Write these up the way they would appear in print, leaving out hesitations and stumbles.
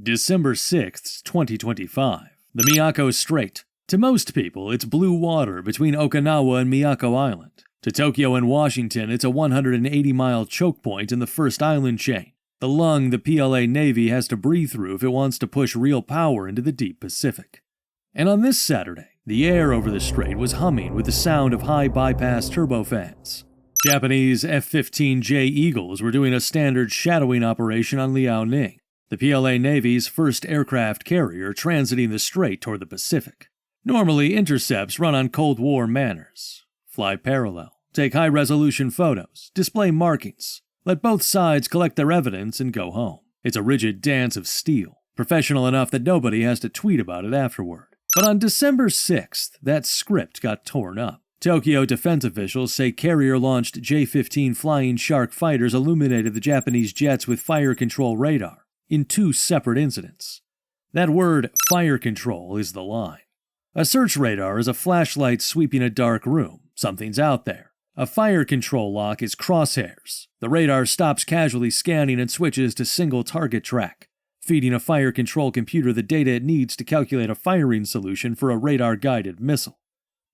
December 6, 2025. The Mako Strait. To most people, it's blue water between Okinawa and Miyako Island. To Tokyo and Washington, it's a 180-mile choke point in the first island chain, the lung the PLA Navy has to breathe through if it wants to push real power into the deep Pacific. And on this Saturday, the air over the strait was humming with the sound of high-bypass turbofans. Japanese F-15J Eagles were doing a standard shadowing operation on Liaoning, the PLA Navy's first aircraft carrier transiting the strait toward the Pacific. Normally, intercepts run on Cold War manners. Fly parallel, take high-resolution photos, display markings, let both sides collect their evidence and go home. It's a rigid dance of steel, professional enough that nobody has to tweet about it afterward. But on December 6th, that script got torn up. Tokyo defense officials say carrier-launched J-15 Flying Shark fighters illuminated the Japanese jets with fire control radar in two separate incidents. That word, fire control, is the line. A search radar is a flashlight sweeping a dark room. Something's out there. A fire control lock is crosshairs. The radar stops casually scanning and switches to single target track, feeding a fire control computer the data it needs to calculate a firing solution for a radar-guided missile.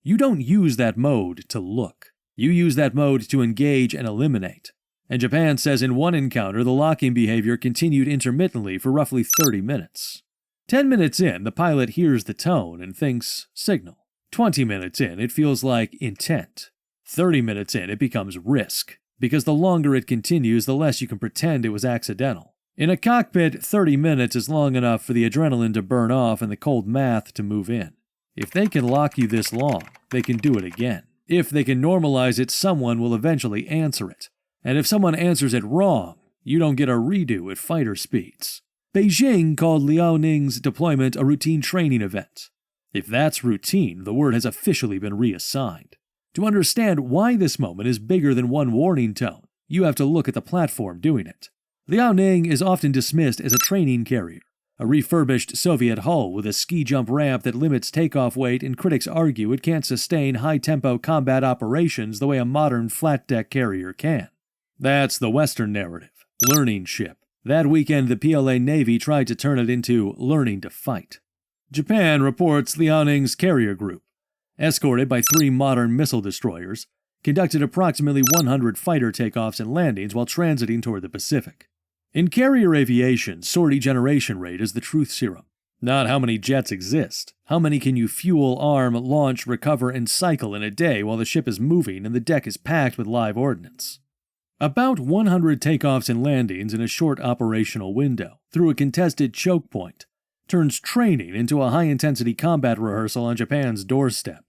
You don't use that mode to look. You use that mode to engage and eliminate. And Japan says in one encounter the locking behavior continued intermittently for roughly 30 minutes. 10 minutes in, the pilot hears the tone and thinks signal. 20 minutes in, it feels like intent. 30 minutes in, it becomes risk, because the longer it continues, the less you can pretend it was accidental. In a cockpit, 30 minutes is long enough for the adrenaline to burn off and the cold math to move in. If they can lock you this long, they can do it again. If they can normalize it, someone will eventually answer it. And if someone answers it wrong, you don't get a redo at fighter speeds. Beijing called Liaoning's deployment a routine training event. If that's routine, the word has officially been reassigned. To understand why this moment is bigger than one warning tone, you have to look at the platform doing it. Liaoning is often dismissed as a training carrier, a refurbished Soviet hull with a ski jump ramp that limits takeoff weight, and critics argue it can't sustain high-tempo combat operations the way a modern flat-deck carrier can. That's the Western narrative, learning ship. That weekend, the PLA Navy tried to turn it into learning to fight. Japan reports Liaoning's carrier group, escorted by 3 modern missile destroyers, conducted approximately 100 fighter takeoffs and landings while transiting toward the Pacific. In carrier aviation, sortie generation rate is the truth serum. Not how many jets exist. How many can you fuel, arm, launch, recover, and cycle in a day while the ship is moving and the deck is packed with live ordnance. About 100 takeoffs and landings in a short operational window, through a contested choke point, turns training into a high-intensity combat rehearsal on Japan's doorstep.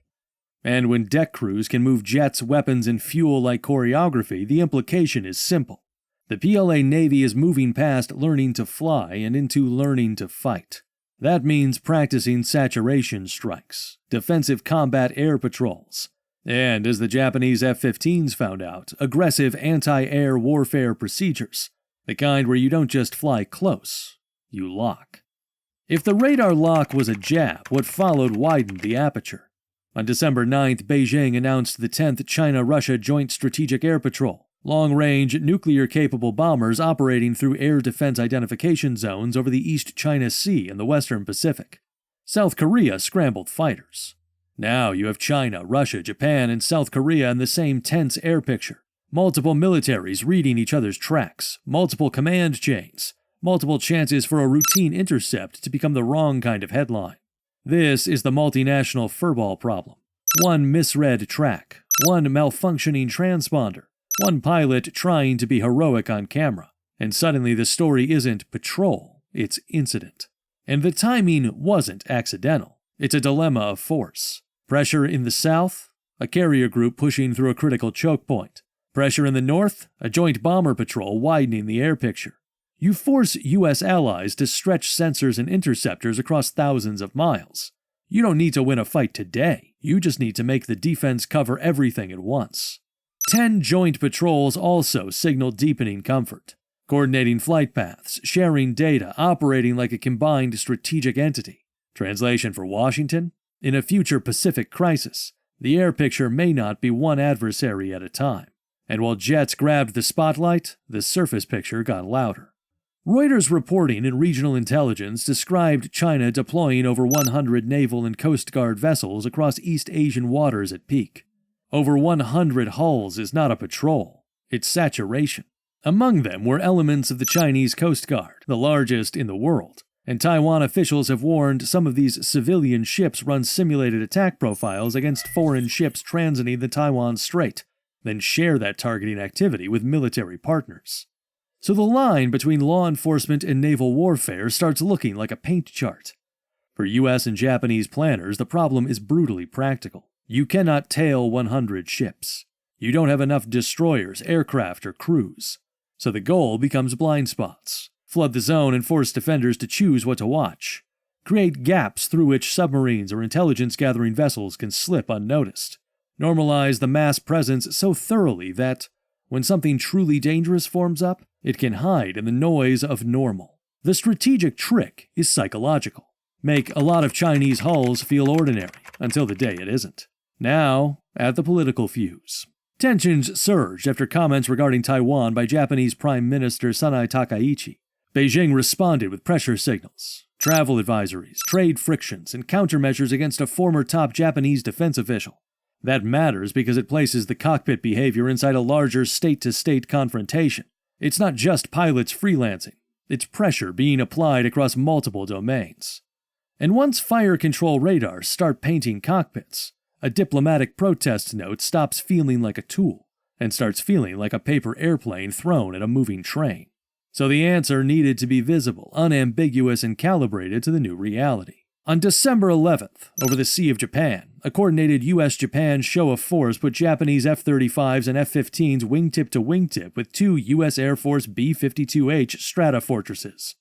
And when deck crews can move jets, weapons, and fuel like choreography, the implication is simple. The PLA Navy is moving past learning to fly and into learning to fight. That means practicing saturation strikes, defensive combat air patrols, and, as the Japanese F-15s found out, aggressive anti-air warfare procedures, the kind where you don't just fly close, you lock. If the radar lock was a jab, what followed widened the aperture. On December 9th, Beijing announced the 10th China-Russia Joint Strategic Air Patrol, long-range, nuclear-capable bombers operating through air defense identification zones over the East China Sea and the Western Pacific. South Korea scrambled fighters. Now you have China, Russia, Japan, and South Korea in the same tense air picture. Multiple militaries reading each other's tracks, multiple command chains, multiple chances for a routine intercept to become the wrong kind of headline. This is the multinational furball problem. One misread track, one malfunctioning transponder, one pilot trying to be heroic on camera, and suddenly the story isn't patrol, it's incident. And the timing wasn't accidental. It's a dilemma of force. Pressure in the south, a carrier group pushing through a critical choke point. Pressure in the north, a joint bomber patrol widening the air picture. You force U.S. allies to stretch sensors and interceptors across thousands of miles. You don't need to win a fight today. You just need to make the defense cover everything at once. 10 joint patrols also signal deepening comfort, coordinating flight paths, sharing data, operating like a combined strategic entity. Translation for Washington? In a future Pacific crisis, the air picture may not be one adversary at a time. And while jets grabbed the spotlight, the surface picture got louder. Reuters reporting in regional intelligence described China deploying over 100 naval and Coast Guard vessels across East Asian waters at peak. Over 100 hulls is not a patrol, it's saturation. Among them were elements of the Chinese Coast Guard, the largest in the world, and Taiwan officials have warned some of these civilian ships run simulated attack profiles against foreign ships transiting the Taiwan Strait, then share that targeting activity with military partners. So the line between law enforcement and naval warfare starts looking like a paint chart. For US and Japanese planners, the problem is brutally practical. You cannot tail 100 ships. You don't have enough destroyers, aircraft, or crews. So the goal becomes blind spots. Flood the zone and force defenders to choose what to watch. Create gaps through which submarines or intelligence-gathering vessels can slip unnoticed. Normalize the mass presence so thoroughly that, when something truly dangerous forms up, it can hide in the noise of normal. The strategic trick is psychological. Make a lot of Chinese hulls feel ordinary, until the day it isn't. Now, at the political fuse. Tensions surged after comments regarding Taiwan by Japanese Prime Minister Sanai Takaichi. Beijing responded with pressure signals, travel advisories, trade frictions, and countermeasures against a former top Japanese defense official. That matters because it places the cockpit behavior inside a larger state-to-state confrontation. It's not just pilots freelancing, it's pressure being applied across multiple domains. And once fire control radars start painting cockpits, a diplomatic protest note stops feeling like a tool and starts feeling like a paper airplane thrown at a moving train. So the answer needed to be visible, unambiguous, and calibrated to the new reality. On December 11th, over the Sea of Japan, a coordinated US-Japan show of force put Japanese F-35s and F-15s wingtip to wingtip with two US Air Force B-52H Stratofortresses.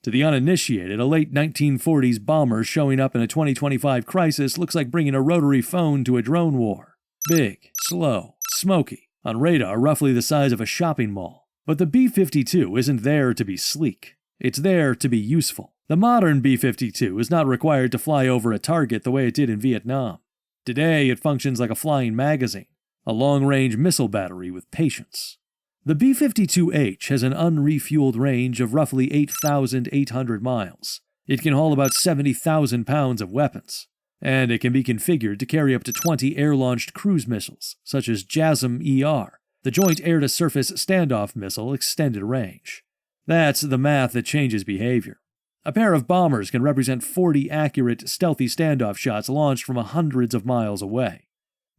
To the uninitiated, a late 1940s bomber showing up in a 2025 crisis looks like bringing a rotary phone to a drone war. Big, slow, smoky, on radar roughly the size of a shopping mall. But the B-52 isn't there to be sleek. It's there to be useful. The modern B-52 is not required to fly over a target the way it did in Vietnam. Today, it functions like a flying magazine, a long-range missile battery with patience. The B-52H has an unrefueled range of roughly 8,800 miles. It can haul about 70,000 pounds of weapons, and it can be configured to carry up to 20 air-launched cruise missiles, such as JASSM-ER, the Joint Air-to-Surface Standoff Missile Extended Range. That's the math that changes behavior. A pair of bombers can represent 40 accurate, stealthy standoff shots launched from hundreds of miles away.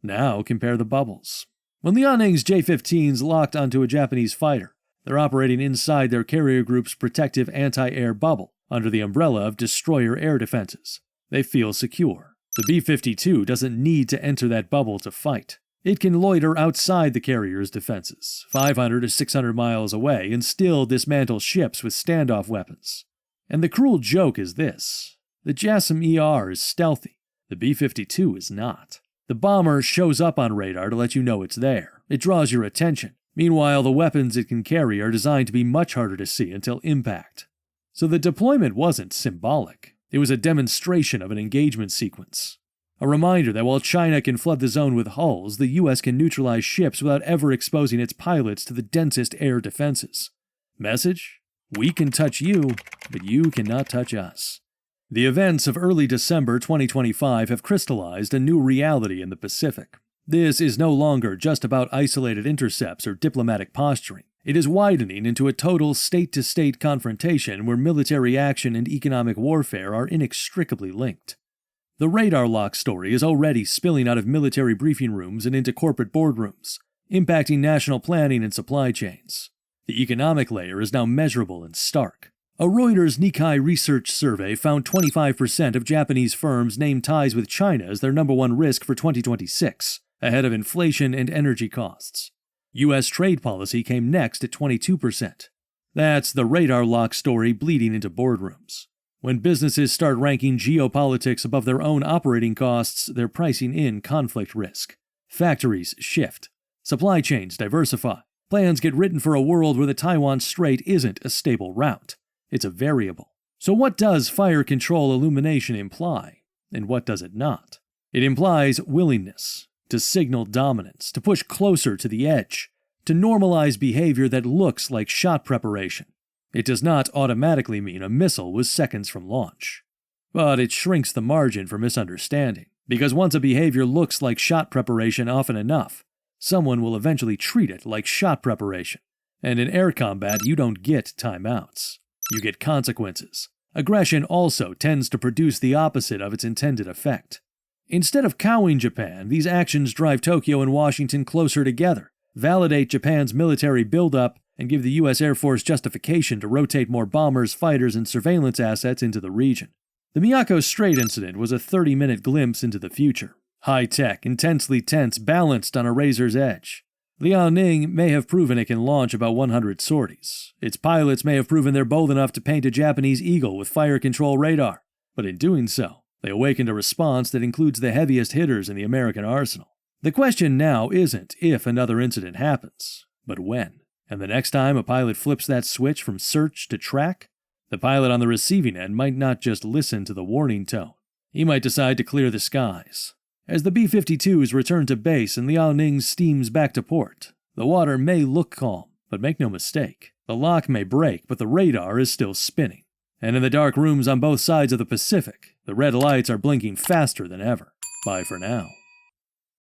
Now compare the bubbles. When Liaoning's J-15s locked onto a Japanese fighter, they're operating inside their carrier group's protective anti-air bubble, under the umbrella of destroyer air defenses. They feel secure. The B-52 doesn't need to enter that bubble to fight. It can loiter outside the carrier's defenses, 500 to 600 miles away, and still dismantle ships with standoff weapons. And the cruel joke is this: the JASSM-ER is stealthy, the B-52 is not. The bomber shows up on radar to let you know it's there. It draws your attention. Meanwhile, the weapons it can carry are designed to be much harder to see until impact. So the deployment wasn't symbolic. It was a demonstration of an engagement sequence. A reminder that while China can flood the zone with hulls, the US can neutralize ships without ever exposing its pilots to the densest air defenses. Message? We can touch you, but you cannot touch us. The events of early December 2025 have crystallized a new reality in the Pacific. This is no longer just about isolated intercepts or diplomatic posturing. It is widening into a total state-to-state confrontation where military action and economic warfare are inextricably linked. The radar lock story is already spilling out of military briefing rooms and into corporate boardrooms, impacting national planning and supply chains. The economic layer is now measurable and stark. A Reuters Nikkei research survey found 25% of Japanese firms named ties with China as their number one risk for 2026, ahead of inflation and energy costs. U.S. trade policy came next at 22%. That's the radar lock story bleeding into boardrooms. When businesses start ranking geopolitics above their own operating costs, they're pricing in conflict risk. Factories shift. Supply chains diversify. Plans get written for a world where the Taiwan Strait isn't a stable route. It's a variable. So what does fire control illumination imply? And what does it not? It implies willingness to signal dominance, to push closer to the edge, to normalize behavior that looks like shot preparation. It does not automatically mean a missile was seconds from launch. But it shrinks the margin for misunderstanding, because once a behavior looks like shot preparation often enough, someone will eventually treat it like shot preparation. And in air combat, you don't get timeouts. You get consequences. Aggression also tends to produce the opposite of its intended effect. Instead of cowing Japan, these actions drive Tokyo and Washington closer together, validate Japan's military buildup, and give the U.S. Air Force justification to rotate more bombers, fighters, and surveillance assets into the region. The Miyako Strait incident was a 30-minute glimpse into the future. High-tech, intensely tense, balanced on a razor's edge. Liaoning may have proven it can launch about 100 sorties. Its pilots may have proven they're bold enough to paint a Japanese eagle with fire control radar. But in doing so, they awakened a response that includes the heaviest hitters in the American arsenal. The question now isn't if another incident happens, but when. And the next time a pilot flips that switch from search to track, the pilot on the receiving end might not just listen to the warning tone. He might decide to clear the skies. As the B-52s return to base and Liaoning steams back to port, the water may look calm, but make no mistake, the lock may break, but the radar is still spinning. And in the dark rooms on both sides of the Pacific, the red lights are blinking faster than ever. Bye for now.